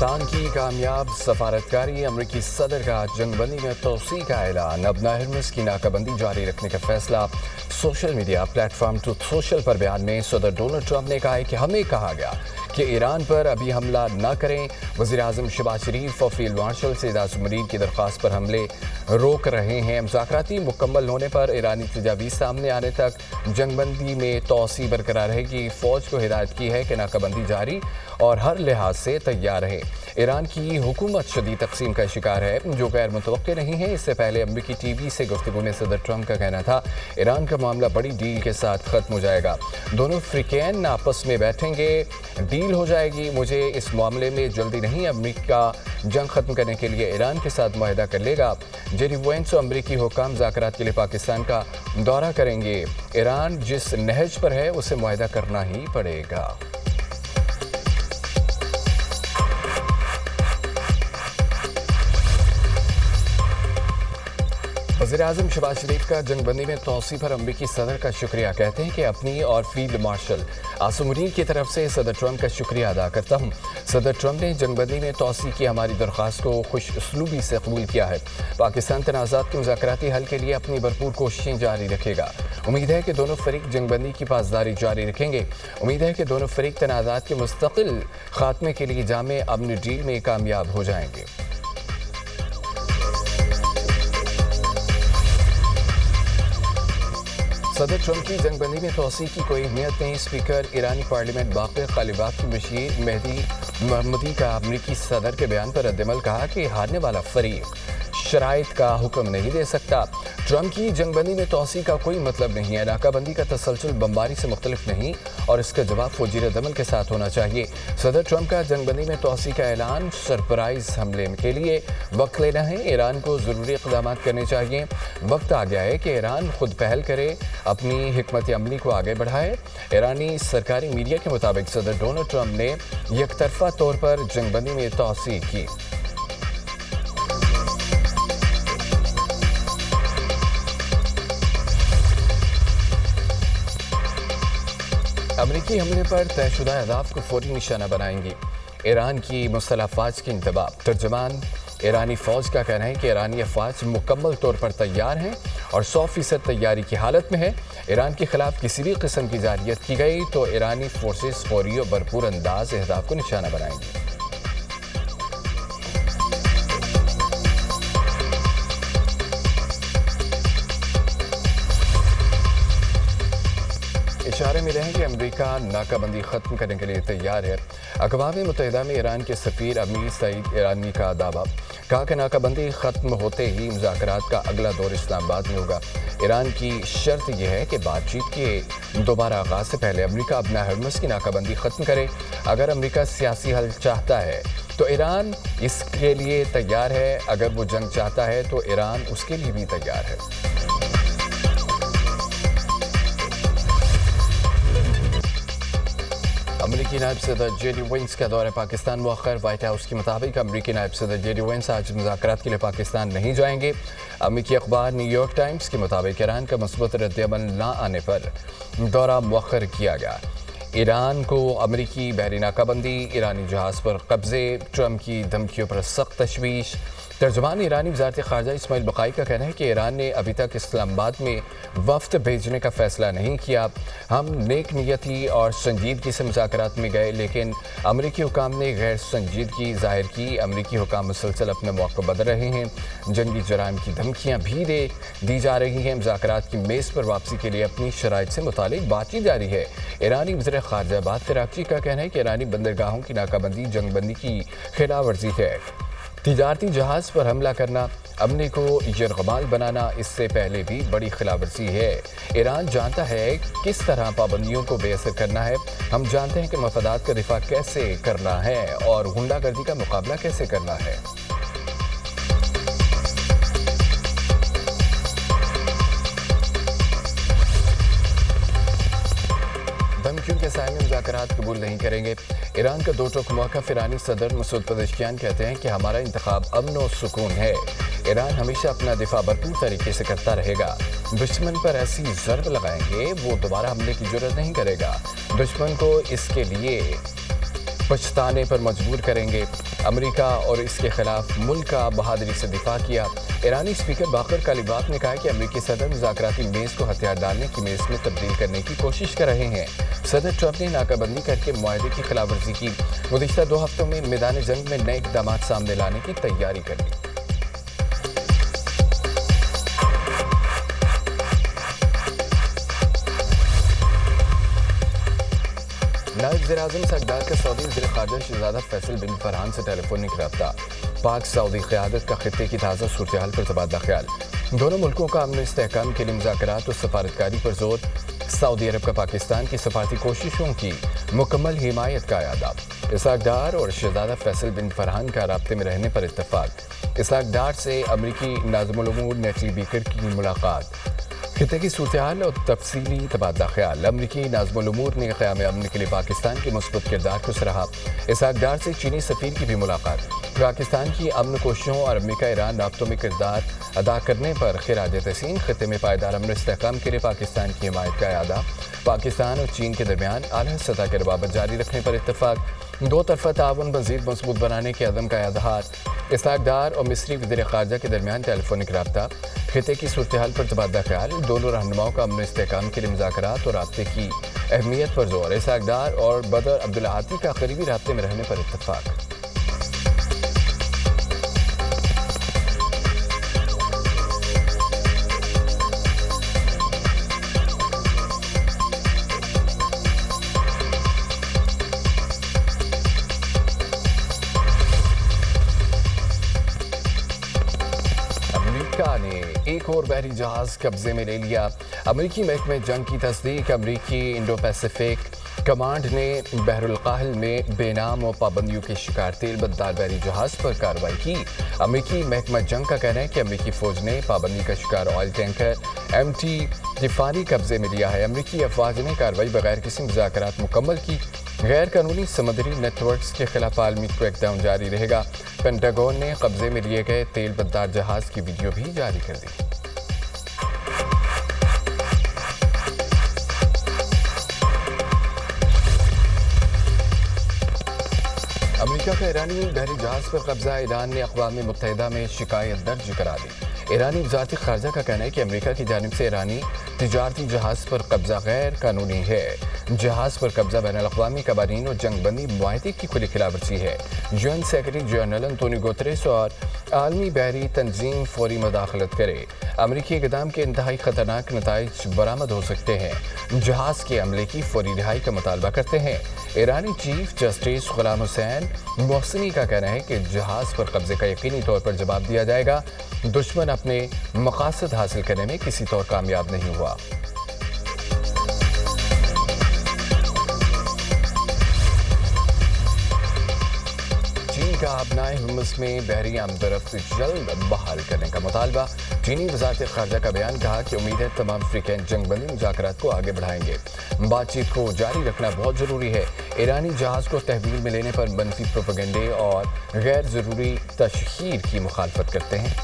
पाकिस्तान की कामयाब सफारतकारी, अमरीकी सदर का जंगबंदी में तोसी का ऐलान, अब हरमुज़ की नाकाबंदी जारी रखने का फैसला। Social media platform truth social पर बयान में सदर डोनाल्ड ट्रंप ने कहा है कि हमें कहा गया कि ईरान पर अभी हमला न करें। वज़ीर-ए-आज़म शहबाज शरीफ और फील्ड मार्शल सईद आसिम मुनीर की दरख्वास्त पर हमले रोक रहे हैं। मुज़ाकराती मुकम्मल होने पर ईरानी तजावीज़ सामने आने तक जंगबंदी में तोसी बरकरार रहेगी। फ़ौज को हिदायत की है कि नाकाबंदी जारी और हर लिहाज से तैयार रहे। ईरान की हुकूमत शदीद तकसीम का शिकार है, जो गैर मुतवक्किर नहीं है। इससे पहले अमरीकी टीवी से गुफ्तगू में सदर ट्रंप का कहना था ईरान का मामला बड़ी डील के साथ ख़त्म हो जाएगा, दोनों फ्रीकैन आपस में बैठेंगे, डील हो जाएगी। मुझे इस मामले में जल्दी नहीं, अमरीका जंग ख़त्म करने के लिए ईरान के साथ मुआहदा कर लेगा। जेडी वेंस और अमरीकी हुकाम मुज़ाकरात के लिए पाकिस्तान का दौरा करेंगे। ईरान जिस नहज पर है उसे मुआहदा करना ही पड़ेगा। वज़ीर-ए-आज़म शहबाज शरीफ का जंगबंदी में तोसी पर अमरीकी सदर का शुक्रिया, कहते हैं कि अपनी और फील्ड मार्शल आसिम मुनीर की तरफ से सदर ट्रंप का शुक्रिया अदा करता हूँ। सदर ट्रंप ने जंगबंदी में तोसी की हमारी दरख्वास्त को खुश उसलूबी से कबूल किया है। पाकिस्तान तनाज़ात के मुज़ाकराती हल के लिए अपनी भरपूर कोशिशें जारी रखेगा। उम्मीद है कि दोनों फरीक जंगबंदी की पासदारी जारी रखेंगे। उम्मीद है कि दोनों फरीक तनाज़ात के मुस्तकिल खात्मे के लिए जामे अमन डील में कामयाब हो जाएंगे। सदर ट्रंप की जंगबंदी में तोसी की कोई अहमियत नहीं। स्पीकर ईरानी पार्लियामेंट बाक़िर ग़ालिबात की बशीर मेहदी मोहम्मदी का अमरीकी सदर के बयान पर रद्दमल कहा कि हारने वाला फरीक शराइत का हुक्म नहीं दे सकता। ट्रंप की जंगबंदी में तोसी का कोई मतलब नहीं है। नाकाबंदी का तसलसल बमबारी से मुख्तलिफ नहीं और इसका जवाब फौजी रद्दमल के साथ होना चाहिए। सदर ट्रंप का जंगबंदी में तोसी का ऐलान सरप्राइज हमले के लिए वक्त लेना है। ईरान को ज़रूरी इक़दाम करने चाहिए। वक्त आ गया है कि ईरान खुद पहल करे, अपनी हिकमत अमली को आगे बढ़ाए। ईरानी सरकारी मीडिया के मुताबिक सदर डोनाल्ड ट्रंप ने यकतरफा तौर पर जंगबंदी में तोसी की। अमरीकी हमले पर तयशुदा अहदाफ को फौरी निशाना बनाएंगी। ईरान की मुसल्लह अफवाज की इंतबाह। तर्जमान ईरानी फ़ौज का कहना है कि ईरानी अफवाज मुकम्मल तौर पर तैयार हैं और 100% तैयारी की हालत में है। ईरान के खिलाफ किसी भी किस्म की जारियत की गई तो ईरानी फोर्सेस फौरी और भरपूर अंदाज अहदाफ को निशाना बनाएंगी। इशारे मिले हैं कि अमेरिका नाकाबंदी ख़त्म करने के लिए तैयार है। अक़वाम मुत्तहिदा में ईरान के सफ़ीर अमीर सईद ईरानी का दावा, कहा कि नाकाबंदी ख़त्म होते ही मुज़ाकरात का अगला दौर इस्लामाबाद में होगा। ईरान की शर्त यह है कि बातचीत के दोबारा आगाज़ से पहले अमेरिका अपना हरमुज़ की नाकाबंदी ख़त्म करे। अगर अमेरिका सियासी हल चाहता है तो ईरान इसके लिए तैयार है। अगर वो जंग चाहता है तो ईरान उसके लिए भी तैयार है। अमरीकी नायब सदर जेडी वेंस का दौरा पाकिस्तान मुअख्खर। व्हाइट हाउस के मुताबिक अमरीकी नायब सदर जेडी वेंस आज मुज़ाकरात के लिए पाकिस्तान नहीं जाएंगे। अमरीकी अखबार न्यूयॉर्क टाइम्स के मुताबिक ईरान का मुस्बत रद्द-ए-अमल न आने पर दौरा मुअख्खर किया गया। ईरान को अमरीकी बहरी नाकाबंदी, ईरानी जहाज़ पर कब्जे, ट्रंप की धमकियों पर सख्त तशवीश। तर्जुमान ईरानी वज़ारत ख़ारजा इस्माइल बक़ाई का कहना है कि ईरान ने अभी तक इस्लामाबाद में वफ़द भेजने का फ़ैसला नहीं किया। हम नेक नियती और संजीदगी से मुज़ाकरात में गए, लेकिन अमरीकी हुकाम ने गैर संजीदगी ज़ाहिर की। अमरीकी हुकाम मुसलसल अपने मौक़िफ़ बदल रहे हैं। जंगी जराइम की धमकियाँ भी दी जा रही हैं। मुज़ाकरात की मेज़ पर वापसी के लिए अपनी शराइत से मुतालिक बातचीत जारी है। ईरानी वज़ीर ख़ारजा अब्बास अराग़ची का कहना है कि ईरानी बंदरगाहों की नाकाबंदी जंगबंदी की खिलाफ वर्जी है। तिजारती जहाज़ पर हमला करना, अमन को यरग़माल बनाना इससे पहले भी बड़ी खिलाफवर्जी है। ईरान जानता है किस तरह पाबंदियों को बेअसर करना है। हम जानते हैं कि मफादात का दिफा कैसे करना है और गुंडागर्दी का मुकाबला कैसे करना है। धमकियों के साए में मुज़ाकरात कबूल नहीं करेंगे। ईरान का दो टोक मौक़िफ़। ईरानी सदर मसूद पज़ेश्कियान कहते हैं कि हमारा इंतखाब अमन और सुकून है। ईरान हमेशा अपना दिफा भरपूर तरीके से करता रहेगा। दुश्मन पर ऐसी ज़रब लगाएंगे वो दोबारा हमले की जुर्रत नहीं करेगा। दुश्मन को इसके लिए पछताने पर मजबूर करेंगे। अमेरिका और इसके खिलाफ मुल्क का बहादुरी से दिफा किया। ईरानी स्पीकर बाकर कालिबाफ ने कहा कि अमेरिकी सदर मुज़ाकराती मेज़ को हथियार डालने की मेज़ में तब्दील करने की कोशिश कर रहे हैं। सदर ट्रंप ने नाकाबंदी करके मुआहदे की खिलाफ वर्जी की। गुज़िश्ता 2 हफ्तों में मैदान जंग में नए इक़दाम सामने लाने की तैयारी कर ली। नायब वज़ीर-ए-आज़म सरदार का सऊदी वज़ीर ख़ारजा शहज़ादा फैसल बिन फरहान से टेलीफोनिक रब्ता। पाक सऊदी क़यादत का खित्ते की ताज़ा सूरत-ए-हाल पर तबादला ख्याल। दोनों मुल्कों का अमन इस्तेहकाम के लिए मुज़ाकरात और सफारतकारी पर जोर। सऊदी अरब का पाकिस्तान की सफारती कोशिशों की मुकम्मल हिमायत का यादा। इसहाक डार और शहज़ादा फैसल बिन फरहान का राब्ते में रहने पर इत्तफ़ाक़। इसहाक डार से अमरीकी नाज़िमुल उमूर नेटली बीकर की मुलाकात। खित्ते की सूरत-ए-हाल और तफसीली तबादला ख्याल। अमरीकी नाज़िमुल उमूर ने क़याम अमन के लिए पाकिस्तान के मुस्बत किरदार को सराहा। इसहाक डार से चीनी सफ़ीर की भी मुलाकात। पाकिस्तान की अमन कोशिशों और अमेरिका ईरान राब्तों में किरदार अदा करने पर खिराज तहसीन। खित्ते में पायदार अमन इस्तेहकाम के लिए पाकिस्तान की हिमायत का यादा। पाकिस्तान और चीन के दरमियान आला सतह के रवाबत जारी रखने पर इत्तफ़ाक़। 2 तरफ़ा ताउन मज़ीद मजबूत बनाने के अज़म का इज़हार। इसहाक डार और मिस्री वज़ीर ख़ारजा के दरमियान टेलीफोनिक रब्ता। खित्ते की सूरत-ए-हाल पर तबादला ख्याल। दोनों रहनुमाओं का अमन इस्तेहकाम के लिए मुज़ाकरात और राब्ते की अहमियत पर जोर। इसहाक डार और बदर अब्दुल आती का करीबी राब्ते में रहने पर इत्तफ़ाक़। अमेरिका ने एक और बहरी जहाज कब्जे में ले लिया। अमेरिकी महकमे जंग की तस्दीक। अमेरिकी इंडो पैसिफिक कमांड ने बहरुल काहिल में बेनाम और पाबंदियों के शिकार तेल बददार बहरी जहाज पर कार्रवाई की। अमेरिकी महकमा जंग का कहना है कि अमेरिकी फौज ने पाबंदी का शिकार ऑयल टैंकर MT तिफानी कब्जे में लिया है। अमेरिकी अफवाज ने कार्रवाई बगैर किसी मुज़ाकरात मुकम्मल की। गैर कानूनी समुद्री नेटवर्क्स के खिलाफ आलमी क्रैकडाउन जारी रहेगा। पेंटागन ने कब्जे में लिए गए तेल बददार जहाज की वीडियो भी जारी कर दी। अमेरिका का ईरानी बहरी जहाज पर कब्जा। ईरान ने अक़वाम मुत्तहिदा में शिकायत दर्ज करा दी। ईरानी वज़ारत ख़ारजा का कहना है कि अमेरिका की जानिब से ईरानी तिजारती जहाज पर कब्जा गैर कानूनी है। जहाज पर कब्जा बैनुल-अक़वामी कवानीन और जंगबंदी मुआहदे की खुली खिलाफवर्जी है। UN secretary general Antonio Guterres और आलमी बहरी तंजीम फौरी मदाखलत करे। अमरीकी इक़दाम के इंतहाई ख़तरनाक नताइज बरामद हो सकते हैं। जहाज के अमले की फौरी रिहाई का मुतालबा करते हैं। ईरानी चीफ जस्टिस गुलाम हुसैन मोहसिनी का कहना है कि जहाज पर कब्जे का यकीनी तौर पर जवाब दिया जाएगा। दुश्मन अपने मकासद हासिल करने में किसी तौर कामयाब नहीं हुआ। चीन का अपनाए हुमस में बहरी आमदरफ्त जल्द बहाल करने का मुतालबा। चीनी वज़ारत ख़ारजा का बयान कहा कि उम्मीद है तमाम अफ्रीकन जंगबंदी मुज़ाकरात को आगे बढ़ाएंगे। बातचीत को जारी रखना बहुत ज़रूरी है। ईरानी जहाज़ को तहवील में लेने पर मनफी प्रोपेगेंडे और गैर ज़रूरी तशहीर की मुखालफत करते हैं।